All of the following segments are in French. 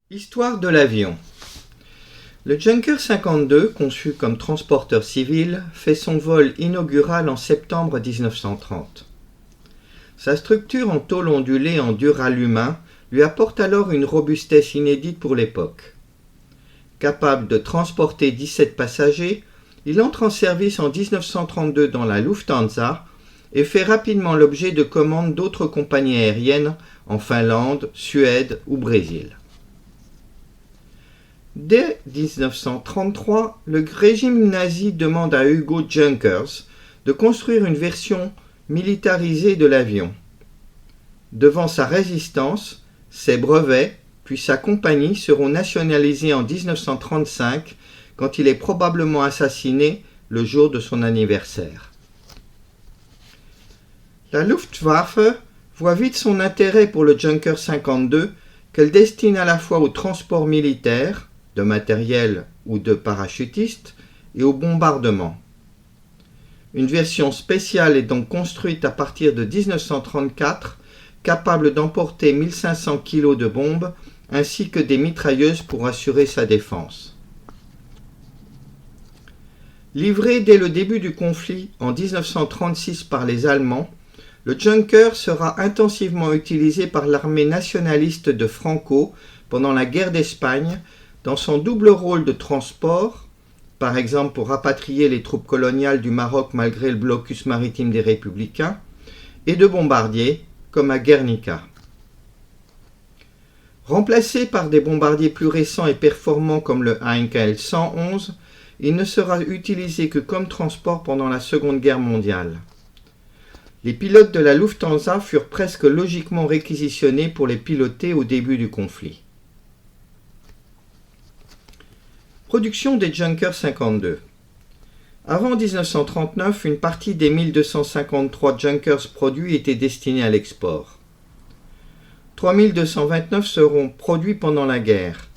Histoire de l'avion. Le Junker 52, conçu comme transporteur civil, fait son vol inaugural en septembre 1930. Sa structure en tôle ondulée en duralumin lui apporte alors une robustesse inédite pour l'époque. Capable de transporter 17 passagers, il entre en service en 1932 dans la Lufthansa et fait rapidement l'objet de commandes d'autres compagnies aériennes en Finlande, Suède ou Brésil. Dès 1933, le régime nazi demande à Hugo Junkers de construire une version militarisée de l'avion. Devant sa résistance, ses brevets puis sa compagnie seront nationalisés en 1935 quand il est probablement assassiné le jour de son anniversaire. La Luftwaffe voit vite son intérêt pour le Junker 52 qu'elle destine à la fois au transport militaire, de matériel ou de parachutistes, et au bombardement. Une version spéciale est donc construite à partir de 1934, capable d'emporter 1500 kg de bombes ainsi que des mitrailleuses pour assurer sa défense. Livré dès le début du conflit en 1936 par les Allemands, le Junker sera intensivement utilisé par l'armée nationaliste de Franco pendant la guerre d'Espagne dans son double rôle de transport, par exemple pour rapatrier les troupes coloniales du Maroc malgré le blocus maritime des républicains, et de bombardier, comme à Guernica. Remplacé par des bombardiers plus récents et performants comme le Heinkel 111, il ne sera utilisé que comme transport pendant la Seconde Guerre mondiale. Les pilotes de la Lufthansa furent presque logiquement réquisitionnés pour les piloter au début du conflit. Production des Junker 52. Avant 1939, une partie des 1253 Junkers produits était destinée à l'export. 3229 seront produits pendant la guerre.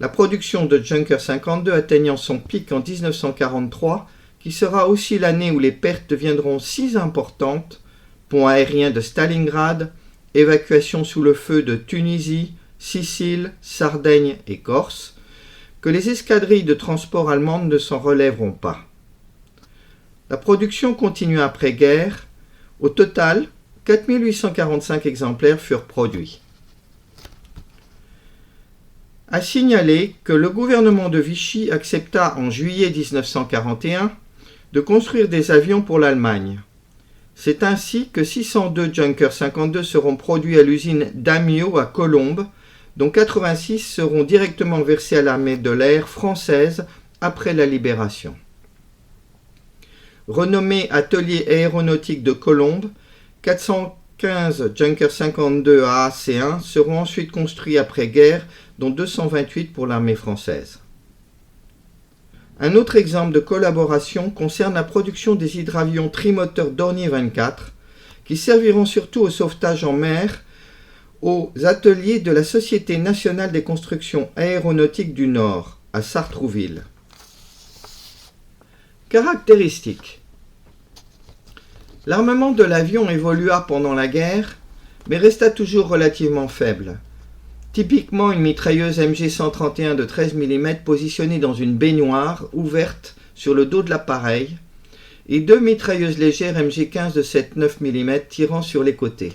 La production de Junker 52 atteignant son pic en 1943, qui sera aussi l'année où les pertes deviendront si importantes, pont aérien de Stalingrad, évacuation sous le feu de Tunisie, Sicile, Sardaigne et Corse, que les escadrilles de transport allemandes ne s'en relèveront pas. La production continue après-guerre. Au total, 4845 exemplaires furent produits. À signaler que le gouvernement de Vichy accepta en juillet 1941 de construire des avions pour l'Allemagne. C'est ainsi que 602 Junker 52 seront produits à l'usine Daimyo à Colombes, dont 86 seront directement versés à l'armée de l'air française après la libération. Renommé Atelier aéronautique de Colombes, 415 Junker 52 AAC1 seront ensuite construits après-guerre, dont 228 pour l'armée française. Un autre exemple de collaboration concerne la production des hydravions trimoteurs Dornier 24, qui serviront surtout au sauvetage en mer aux ateliers de la Société nationale des constructions aéronautiques du Nord, à Sartrouville. Caractéristiques. L'armement de l'avion évolua pendant la guerre, mais resta toujours relativement faible. Typiquement une mitrailleuse MG131 de 13 mm positionnée dans une baignoire ouverte sur le dos de l'appareil et deux mitrailleuses légères MG15 de 7,9 mm tirant sur les côtés.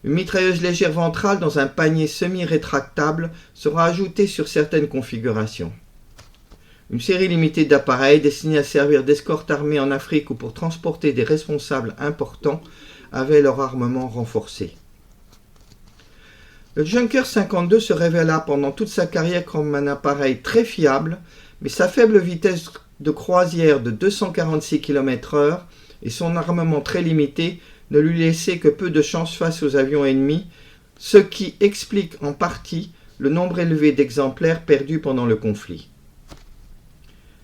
Une mitrailleuse légère ventrale dans un panier semi-rétractable sera ajoutée sur certaines configurations. Une série limitée d'appareils destinés à servir d'escorte armée en Afrique ou pour transporter des responsables importants avait leur armement renforcé. Le Junker 52 se révéla pendant toute sa carrière comme un appareil très fiable, mais sa faible vitesse de croisière de 246 km/h et son armement très limité ne lui laissaient que peu de chance face aux avions ennemis, ce qui explique en partie le nombre élevé d'exemplaires perdus pendant le conflit.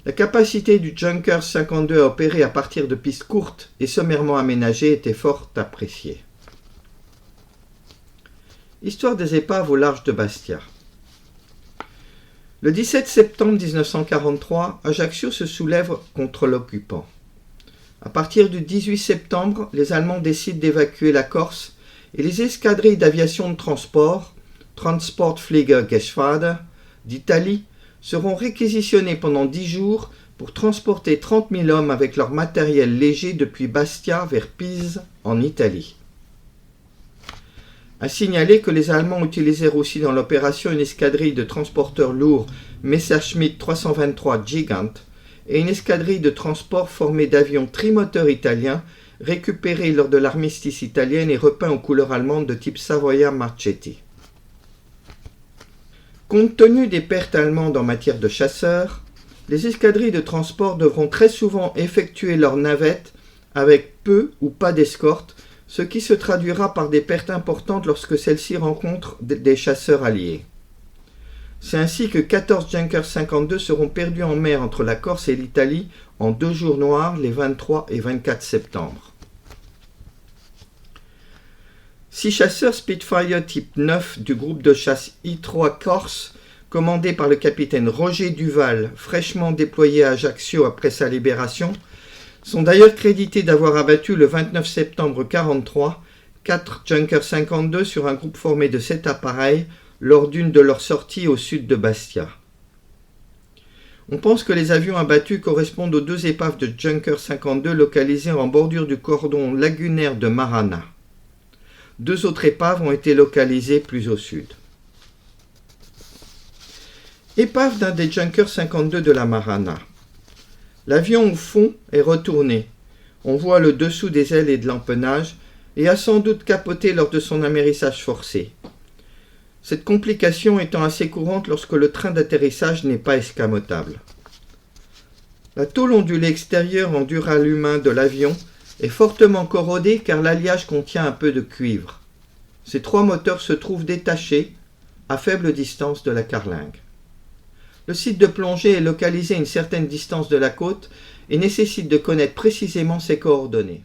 La capacité du Junker 52 à opérer à partir de pistes courtes et sommairement aménagées était fort appréciée. Histoire des épaves au large de Bastia. Le 17 septembre 1943, Ajaccio se soulève contre l'occupant. À partir du 18 septembre, les Allemands décident d'évacuer la Corse et les escadrilles d'aviation de transport, Transportfliegergeschwader, d'Italie, seront réquisitionnées pendant 10 jours pour transporter 30 000 hommes avec leur matériel léger depuis Bastia vers Pise, en Italie. À signaler que les Allemands utilisèrent aussi dans l'opération une escadrille de transporteurs lourds Messerschmitt 323 Gigant et une escadrille de transport formée d'avions trimoteurs italiens récupérés lors de l'armistice italienne et repeints aux couleurs allemandes de type Savoia Marchetti. Compte tenu des pertes allemandes en matière de chasseurs, les escadrilles de transport devront très souvent effectuer leurs navettes avec peu ou pas d'escorte, ce qui se traduira par des pertes importantes lorsque celles-ci rencontrent des chasseurs alliés. C'est ainsi que 14 Junkers 52 seront perdus en mer entre la Corse et l'Italie en 2 jours noirs les 23 et 24 septembre. 6 chasseurs Spitfire type 9 du groupe de chasse I-3 Corse, commandé par le capitaine Roger Duval, fraîchement déployé à Ajaccio après sa libération, sont d'ailleurs crédités d'avoir abattu le 29 septembre 1943 4 Junkers 52 sur un groupe formé de 7 appareils lors d'une de leurs sorties au sud de Bastia. On pense que les avions abattus correspondent aux 2 épaves de Junker 52 localisées en bordure du cordon lagunaire de Marana. 2 autres épaves ont été localisées plus au sud. Épave d'un des Junkers 52 de la Marana. L'avion au fond est retourné. On voit le dessous des ailes et de l'empennage et a sans doute capoté lors de son amérissage forcé. Cette complication étant assez courante lorsque le train d'atterrissage n'est pas escamotable. La tôle ondulée extérieure en duralumin de l'avion est fortement corrodée car l'alliage contient un peu de cuivre. Ces 3 moteurs se trouvent détachés à faible distance de la carlingue. Le site de plongée est localisé à une certaine distance de la côte et nécessite de connaître précisément ses coordonnées.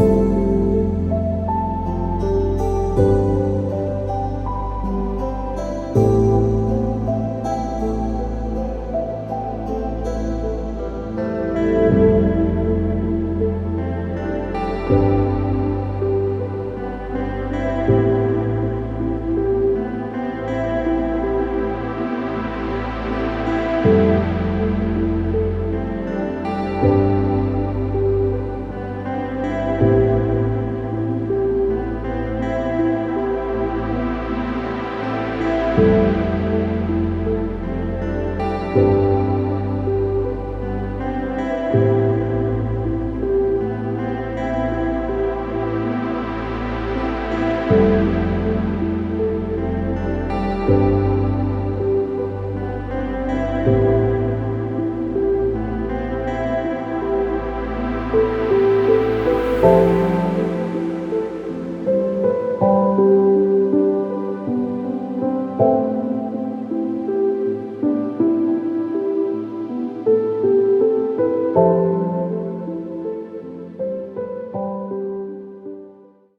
Thank